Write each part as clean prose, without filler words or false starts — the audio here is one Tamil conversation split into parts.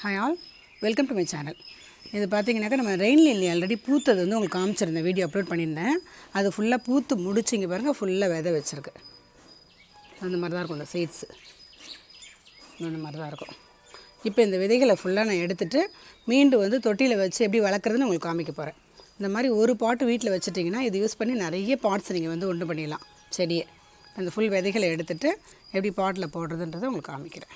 Hi all, welcome to my channel. இது பார்த்தீங்கன்னாக்கா நம்ம ரெயின் லில்லி ஆல்ரெடி பூத்தது வந்து உங்களுக்கு காமிச்சிருந்தேன், வீடியோ அப்லோட் பண்ணியிருந்தேன். அது ஃபுல்லாக பூத்து முடிச்சிங்க பாருங்கள், ஃபுல்லாக விதை வச்சுருக்கு. அந்த மாதிரி தான் இருக்கும் இந்த சீட்ஸு, இந்த மாதிரி தான் இருக்கும். இப்போ இந்த விதைகளை ஃபுல்லாக நான் எடுத்துகிட்டு மீண்டும் வந்து தொட்டியில் வச்சு எப்படி வளர்க்குறதுன்னு உங்களுக்கு காமிக்க போகிறேன். இந்த மாதிரி ஒரு பாட்டு வீட்டில் வச்சுட்டிங்கன்னா இது யூஸ் பண்ணி நிறைய பாட்ஸ் நீங்கள் வந்து உண்டு பண்ணிடலாம் செடியை. அந்த ஃபுல் விதைகளை எடுத்துகிட்டு எப்படி பாட்டில் போடுறதுன்றதை உங்களுக்கு காமிக்கிறேன்.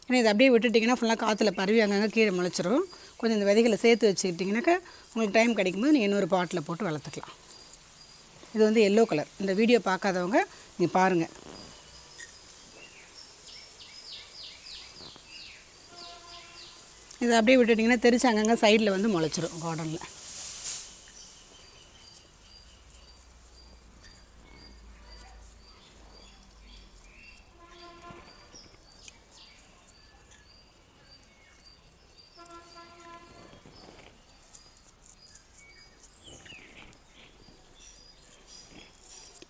ஏன்னா இதை அப்படியே விட்டுட்டிங்கன்னா ஃபுல்லாக காற்றுல பரவி அங்கங்கே கீழே முளைச்சிரும். கொஞ்சம் இந்த விதைகளை சேர்த்து வச்சுக்கிட்டிங்கனாக்கா உங்களுக்கு டைம் கிடைக்கும்போது நீங்கள் இன்னொரு பாட்டில் போட்டு வளர்த்துக்கலாம். இது வந்து எல்லோ கலர். இந்த வீடியோ பார்க்காதவங்க நீங்கள் பாருங்கள். இதை அப்படியே விட்டுட்டிங்கன்னா தெரிச்சு அங்கங்கே சைடில் வந்து முளைச்சிரும் கார்டனில்.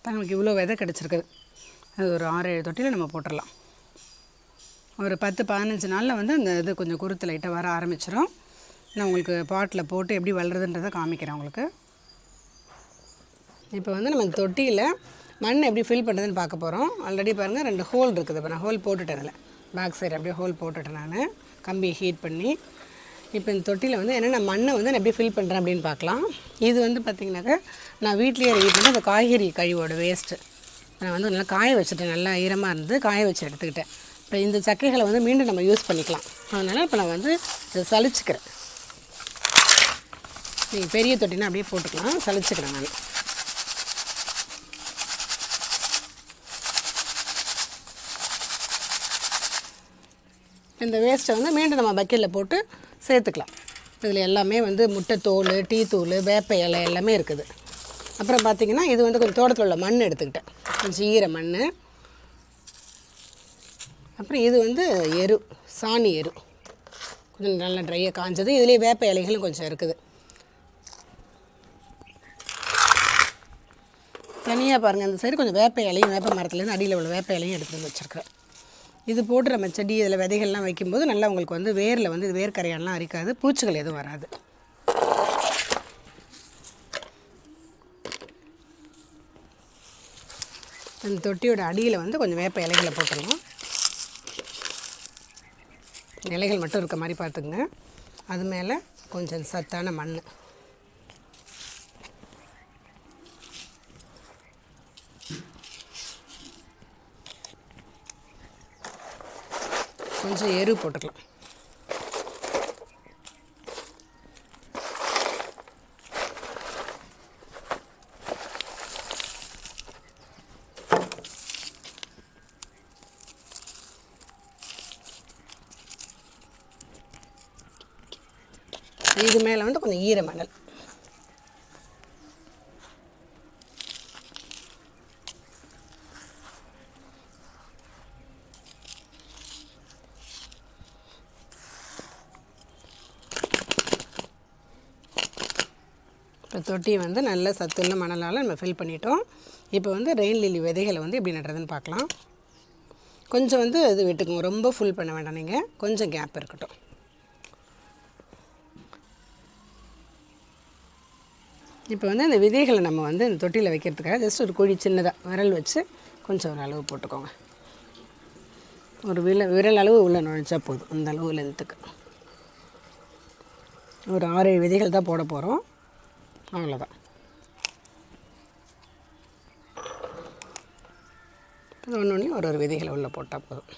நம்மளுக்கு இவ்வளோ விதை கிடச்சிருக்குது. அது ஒரு 6-7 தொட்டியில் நம்ம போட்டுடலாம். ஒரு 10-15 நாளில் வந்து அந்த இது கொஞ்சம் குருத்து லைட்டாக வர ஆரம்பிச்சிடும். நான் உங்களுக்கு பாட்டில் போட்டு எப்படி வளருதுன்றதை காமிக்கிறேன் உங்களுக்கு. இப்போ வந்து நம்ம தொட்டியில் மண் எப்படி ஃபில் பண்ணுறதுன்னு பார்க்க போகிறோம். ஆல்ரெடி பாருங்கள் 2 ஹோல் இருக்குது. இப்போ நான் ஹோல் போட்டுட்டேன். அதில் பேக் சைடு அப்படியே ஹோல் போட்டுட்டேன் நான் கம்பியை ஹீட் பண்ணி. இப்போ இந்த தொட்டியில் வந்து என்னென்ன மண்ணை வந்து நான் எப்படி ஃபில் பண்ணுறேன் அப்படின்னு பார்க்கலாம். இது வந்து பார்த்திங்கனாக்கா நான் வீட்லேயே ரெடி பண்ணி அந்த காய்கறி கழிவோட வேஸ்ட்டு நான் வந்து நல்லா காய வச்சுட்டேன். நல்லா ஈரமாக இருந்து காய வச்சு எடுத்துக்கிட்டேன். இப்போ இந்த சக்கைகளை வந்து மீண்டும் நம்ம யூஸ் பண்ணிக்கலாம். அதனால் இப்போ நான் வந்து இதை சலிச்சுக்கிறேன். நீங்கள் பெரிய தொட்டினா அப்படியே போட்டுக்கலாம். சலிச்சுக்கிறேன் நான். இந்த வேஸ்ட்டை வந்து மீண்டும் நம்ம பக்கெட்டில் போட்டு சேர்த்துக்கலாம். இதில் எல்லாமே வந்து முட்டை தோல், டீ தூள், வேப்ப இலை எல்லாமே இருக்குது. அப்புறம் பார்த்திங்கன்னா இது வந்து கொஞ்சம் தோட்டத்தில் உள்ள மண் எடுத்துக்கிட்டேன், கொஞ்சம் ஈர மண். அப்புறம் இது வந்து எரு, சாணி எரு, கொஞ்சம் நல்லா ட்ரையாக காஞ்சது. இதுலேயே வேப்ப இலைகளும் கொஞ்சம் இருக்குது. தனியாக பாருங்கள், அந்த சைடு கொஞ்சம் வேப்ப இலையும் வேப்ப மரத்துலேருந்து அடியில் உள்ள வேப்ப இலையும் எடுத்துகிட்டு வந்து வச்சுருக்கிறேன். இது போட்டு நம்ம செடி இதில் விதைகள்லாம் வைக்கும்போது நல்லா உங்களுக்கு வந்து வேரில் வந்து இது வேர்க்கரையான்லாம் அரிக்காது, பூச்சிகள் எதுவும் வராது. அந்த தொட்டியோட அடியில் வந்து கொஞ்சம் வேப்ப இலைகளை போட்டுடலாம். இலைகள் மட்டும் இருக்க மாதிரி பார்த்துக்குங்க. அது மேலே கொஞ்சம் சத்தான மண். கொஞ்சம் எரு போட்டுக்கலாம். இது மேலே வந்து கொஞ்சம் ஈர மணல். இப்போ தொட்டியை வந்து நல்ல சத்துள்ள மணலால் நம்ம ஃபில் பண்ணிட்டோம். இப்போ வந்து ரெயின் லில்லி விதைகளை வந்து எப்படி நடுறதுன்னு பார்க்கலாம். கொஞ்சம் வந்து இது விட்டுக்குங்க, ரொம்ப ஃபுல் பண்ண வேண்டாம், நீங்கள் கொஞ்சம் கேப் இருக்கட்டும். இப்போ வந்து அந்த விதைகளை நம்ம வந்து இந்த தொட்டியில் வைக்கிறதுக்காக ஜஸ்ட் ஒரு குழி சின்னதாக விரல் வச்சு கொஞ்சம் ஒரு அளவு போட்டுக்கோங்க. ஒரு விரல் அளவு உள்ள நுழைச்சா போதும். அந்த அளவு லென்த்துக்கு ஒரு 6-7 விதைகள் தான் போட போகிறோம். அவ்வளோதான். ஒன்று ஒரு விதைகளை உள்ளே போட்டால் போதும்.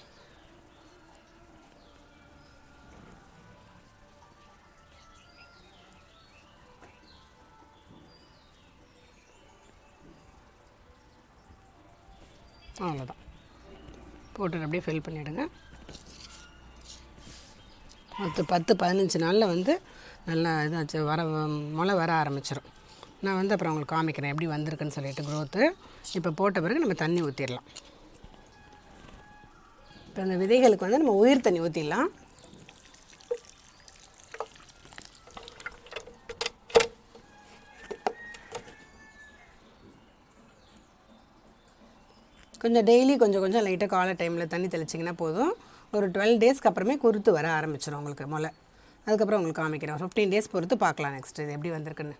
அவ்வளோதான். போட்டு அப்படியே ஃபில் பண்ணிவிடுங்க. 10-15 நாளில் வந்து நல்லா இதாச்சு முளை வர ஆரம்பிச்சிடும். நான் வந்து அப்புறம் உங்களுக்கு காமிக்கிறேன் எப்படி வந்திருக்குன்னு சொல்லிட்டு க்ரோத்து. இப்போ போட்ட பிறகு நம்ம தண்ணி ஊற்றிடலாம். இப்போ அந்த விதைகளுக்கு வந்து நம்ம உயிர் தண்ணி ஊற்றிடலாம். கொஞ்சம் டெய்லி கொஞ்சம் லைட்டாக காலை டைமில் தண்ணி தெளிச்சிங்கன்னா போதும். ஒரு 12 டேஸ்க்கு அப்புறமே குருத்து வர ஆரம்பிச்சிடும் உங்களுக்கு முளை. அதுக்கப்புறம் உங்களுக்கு காமிக்கிறேன். 15 டேஸ் பொறுத்து பார்க்கலாம் நெக்ஸ்ட் இது எப்படி வந்திருக்குன்னு.